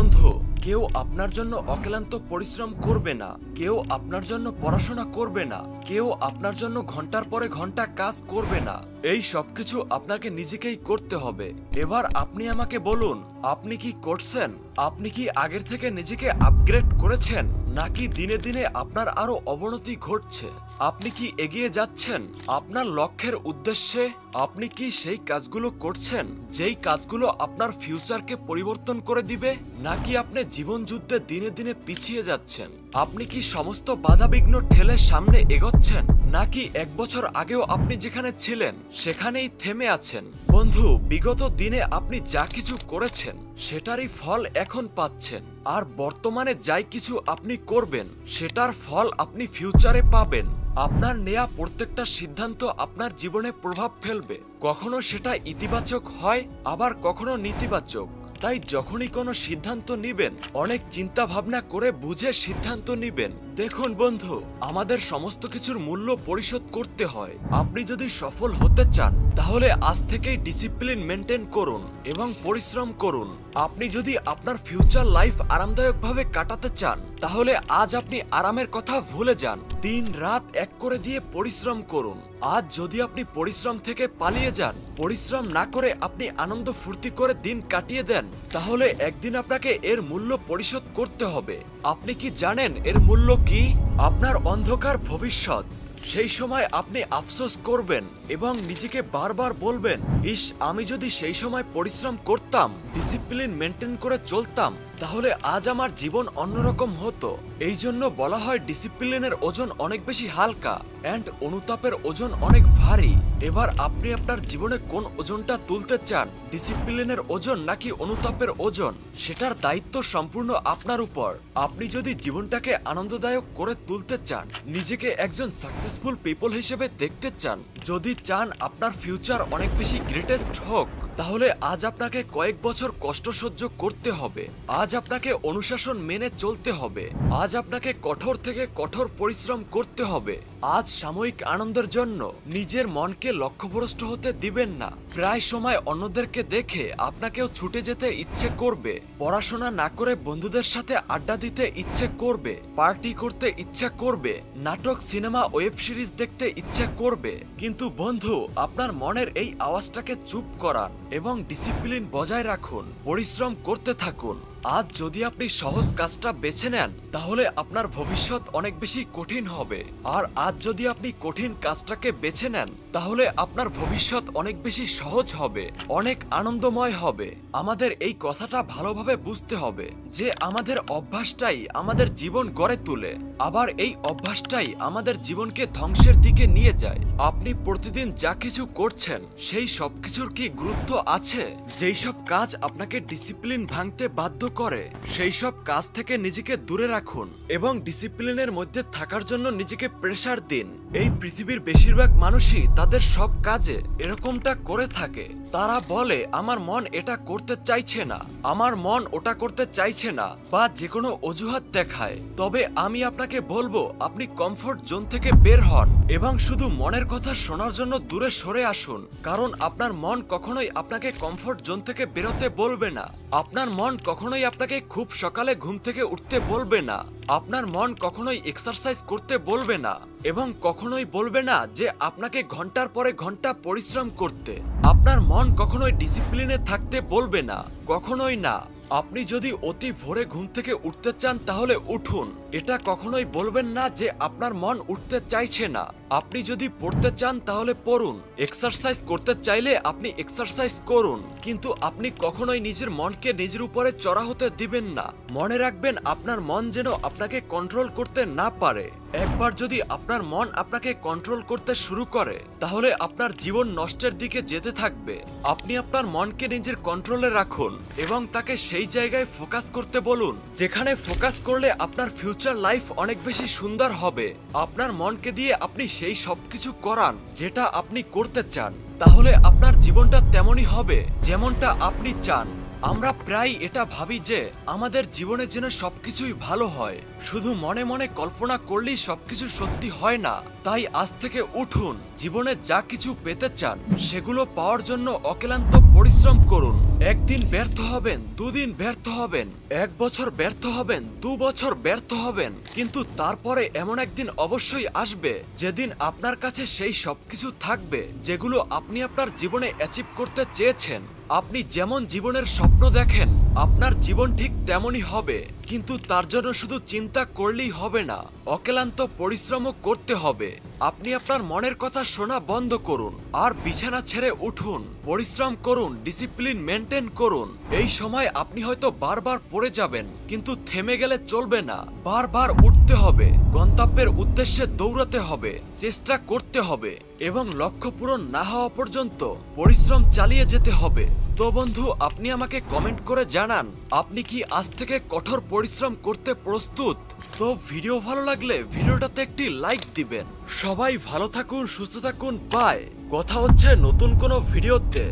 বন্ধু, কেউ আপনার জন্য অক্লান্ত পরিশ্রম করবে না, কেউ আপনার জন্য পড়াশোনা করবে না, কেউ আপনার জন্য ঘন্টার পরে ঘন্টা কাজ করবে না। এই সবকিছু আপনাকে নিজেকেই করতে হবে। এবার আপনি আমাকে বলুন, আপনি কি করছেন? আপনি কি আগের থেকে নিজেকে আপগ্রেড করেছেন, নাকি দিনে দিনে আপনার আরো অবনতি ঘটছে? আপনি কি এগিয়ে যাচ্ছেন আপনার লক্ষ্যের উদ্দেশ্যে? আপনি কি সেই কাজগুলো করছেন যেই কাজগুলো আপনার ফিউচারকে পরিবর্তন করে দিবে, নাকি আপনি জীবন যুদ্ধে দিনে দিনে পিছিয়ে যাচ্ছেন? আপনি কি সমস্ত বাধাবিঘ্ন ঠেলে সামনে এগোচ্ছেন, নাকি এক বছর আগেও আপনি যেখানে ছিলেন সেখানেই থেমে আছেন? বন্ধু, বিগত দিনে আপনি যা কিছু করেছেন সেটারই ফল এখন পাচ্ছেন, আর বর্তমানে যাই কিছু আপনি করবেন সেটার ফল আপনি ফিউচারে পাবেন। আপনার নেয়া প্রত্যেকটা সিদ্ধান্ত আপনার জীবনে প্রভাব ফেলবে। কখনো সেটা ইতিবাচক হয়, আবার কখনো নেতিবাচক। তাই যখনই কোনো সিদ্ধান্ত নিবেন অনেক চিন্তা ভাবনা করে বুঝে সিদ্ধান্ত নিবেন। দেখুন বন্ধু, আমাদের সমস্ত কিছুর মূল্য পরিশোধ করতে হয়। আপনি যদি সফল হতে চান তাহলে আজ থেকেই ডিসিপ্লিন মেনটেন করুন এবং পরিশ্রম করুন। আপনি যদি আপনার ফিউচার লাইফ আরামদায়কভাবে কাটাতে চান তাহলে আজ আপনি আরামের কথা ভুলে যান, দিন রাত এক করে দিয়ে পরিশ্রম করুন। আজ যদি আপনি পরিশ্রম থেকে পালিয়ে যান, পরিশ্রম না করে আপনি আনন্দ ফুর্তি করে দিন কাটিয়ে দেন, তাহলে একদিন আপনাকে এর মূল্য পরিশোধ করতে হবে। আপনি কি জানেন এর মূল্য কি? আপনার অন্ধকার ভবিষ্যৎ। সেই সময় আপনি আফসোস করবেন এবং নিজেকে বারবার বলবেন, ইস, আমি যদি সেই সময় পরিশ্রম করতাম, ডিসিপ্লিন মেনটেন করে চলতাম, তাহলে আজ আমার জীবন অন্যরকম হতো। এই জন্য বলা হয় ডিসিপ্লিনের ওজন অনেক বেশি হালকা এন্ড অনুতাপের ওজন অনেক ভারী। এবার আপনি আপনার জীবনে কোন ওজনটা তুলতে চান, ডিসিপ্লিনের ওজন নাকি অনুতাপের ওজন, সেটার দায়িত্ব সম্পূর্ণ আপনার উপর। আপনি যদি জীবনটাকে আনন্দদায়ক করে তুলতে চান, নিজেকে একজন সাকসেসফুল পিপল হিসেবে দেখতে চান, যদি চান আপনার ফিউচার অনেক বেশি গ্রেটেস্ট হোক, তাহলে আজ আপনাকে কয়েক বছর কষ্ট সহ্য করতে হবে। আজ আপনাকে অনুশাসন মেনে চলতে হবে। আজ আপনাকে কঠোর থেকে কঠোর পরিশ্রম করতে হবে। আজ সাময়িক আনন্দের জন্য নিজের মনকে লক্ষ্যভ্রষ্ট হতে দিবেন না। প্রায় সময় অন্যদেরকে দেখে আপনাকেও ছুটে যেতে ইচ্ছে করবে, পড়াশোনা না করে বন্ধুদের সাথে আড্ডা দিতে ইচ্ছে করবে, পার্টি করতে ইচ্ছে করবে, নাটক, সিনেমা, ওয়েব সিরিজ দেখতে ইচ্ছে করবে। কিন্তু বন্ধু, আপনার মনের এই আওয়াজটাকে চুপ করান এবং ডিসিপ্লিন বজায় রাখুন, পরিশ্রম করতে থাকুন। আজ যদি আপনি সহজ কাজটা বেছে নেন তাহলে আপনার ভবিষ্যৎ অনেক বেশি কঠিন হবে, আর আজ যদি আপনি কঠিন কাজটাকে বেছে নেন তাহলে আপনার ভবিষ্যৎ অনেক বেশি সহজ হবে, অনেক আনন্দময় হবে। আমাদের এই কথাটা ভালোভাবে বুঝতে হবে যে আমাদের অভ্যাসটাই আমাদের জীবন গড়ে তোলে, আবার এই অভ্যাসটাই আমাদের জীবনকে ধ্বংসের দিকে নিয়ে যায়। আপনি প্রতিদিন যা কিছু করছেন সেই সব কিছুর কি গুরুত্ব আছে? যেই সব কাজ আপনাকে ডিসিপ্লিন ভাঙতে বাধ্য করে সেই সব কাজ থেকে নিজেকে দূরে রাখুন এবং ডিসিপ্লিনের মধ্যে থাকার জন্য নিজেকে প্রেসার দিন। এই পৃথিবীর বেশিরভাগ মানুষই তাদের সব কাজে এরকমটা করে থাকে। তারা বলে, আমার মন এটা করতে চাইছে না, আমার মন ওটা করতে চাইছে না, বা যে কোনো অজুহাত দেখায়। তবে আমি আপনাকে বলবো, আপনি কমফোর্ট জোন থেকে বের হন এবং শুধু মনের কথা শোনার জন্য দূরে সরে আসুন, কারণ আপনার মন কখনোই আপনাকে কমফোর্ট জোন থেকে বেরোতে বলবে না। আপনার মন কখনোই আপনাকে খুব সকালে ঘুম থেকে উঠতে বলবে না। আপনার মন কখনোই এক্সারসাইজ করতে বলবে না এবং কখনোই বলবে না যে আপনাকে ঘন্টার পরে ঘন্টা পরিশ্রম করতে। আপনার মন কখনোই ডিসিপ্লিনে থাকতে বলবে না, কখনোই না। আপনি যদি অতি ভোরে ঘুম থেকে উঠতে চান তাহলে উঠুন, এটা কখনোই বলবেন না যে আপনার মন উঠতে চাইছে না। আপনি যদি পড়তে চান তাহলে পড়ুন, এক্সারসাইজ করতে চাইলে আপনি এক্সারসাইজ করুন, কিন্তু আপনি কখনোই নিজের মনকে নিজের উপরে চড়া হতে দিবেন না। মনে রাখবেন, আপনার মন যেন আপনাকে কন্ট্রোল করতে না পারে। একবার যদি আপনার মন আপনাকে কন্ট্রোল করতে শুরু করে তাহলে আপনার জীবন নষ্টের দিকে যেতে থাকবে। আপনি আপনার মনকে নিজের কন্ট্রোলে রাখুন এবং তাকে সেই জায়গায় ফোকাস করতে বলুন যেখানে ফোকাস করলে আপনার ফিউচার লাইফ অনেক বেশি সুন্দর হবে। আপনার মনকে দিয়ে আপনি সেই সবকিছু করান যেটা আপনি করতে চান, তাহলে আপনার জীবনটা তেমনই হবে যেমনটা আপনি চান। আমরা প্রায় এটা ভাবি যে আমাদের জীবনে যেন সবকিছুই ভালো হয়, শুধু মনে মনে কল্পনা করলেই সবকিছু সত্যি হয় না। তাই আজ থেকে উঠুন, জীবনে যা কিছু পেতে চান সেগুলো পাওয়ার জন্য অক্লান্ত পরিশ্রম করুন। একদিন ব্যর্থ হবেন, দুদিন ব্যর্থ হবেন, 1 বছর ব্যর্থ হবেন, 2 বছর ব্যর্থ হবেন, কিন্তু তারপরে এমন একদিন অবশ্যই আসবে যেদিন আপনার কাছে সেই সবকিছু থাকবে যেগুলো আপনি আপনার জীবনে অ্যাচিভ করতে চেয়েছেন। আপনি যেমন জীবনের স্বপ্ন দেখেন আপনার জীবন ঠিক তেমনই হবে, কিন্তু তার জন্য শুধু চিন্তা করলেই হবে না, অক্লান্ত পরিশ্রমও করতে হবে। আপনি আপনার মনের কথা শোনা বন্ধ করুন আর বিছানা ছেড়ে উঠুন, পরিশ্রম করুন, ডিসিপ্লিন মেনটেন করুন। এই সময় আপনি হয়তো বারবার পড়ে যাবেন, কিন্তু থেমে গেলে চলবে না, বারবার উঠতে হবে, গন্তব্যের উদ্দেশ্যে দৌড়াতে হবে, চেষ্টা করতে হবে এবং লক্ষ্য পূরণ না হওয়া পর্যন্ত পরিশ্রম চালিয়ে যেতে হবে। তো বন্ধু, আপনি আমাকে কমেন্ট করে জানান আপনি কি আজ থেকে কঠোর পরিশ্রম করতে প্রস্তুত? তো ভিডিও ভালো লাগলে ভিডিওটাতে একটি লাইক দিবেন। সবাই ভালো থাকুন, সুস্থ থাকুন, বাই। কথা হচ্ছে নতুন কোনো ভিডিওতে।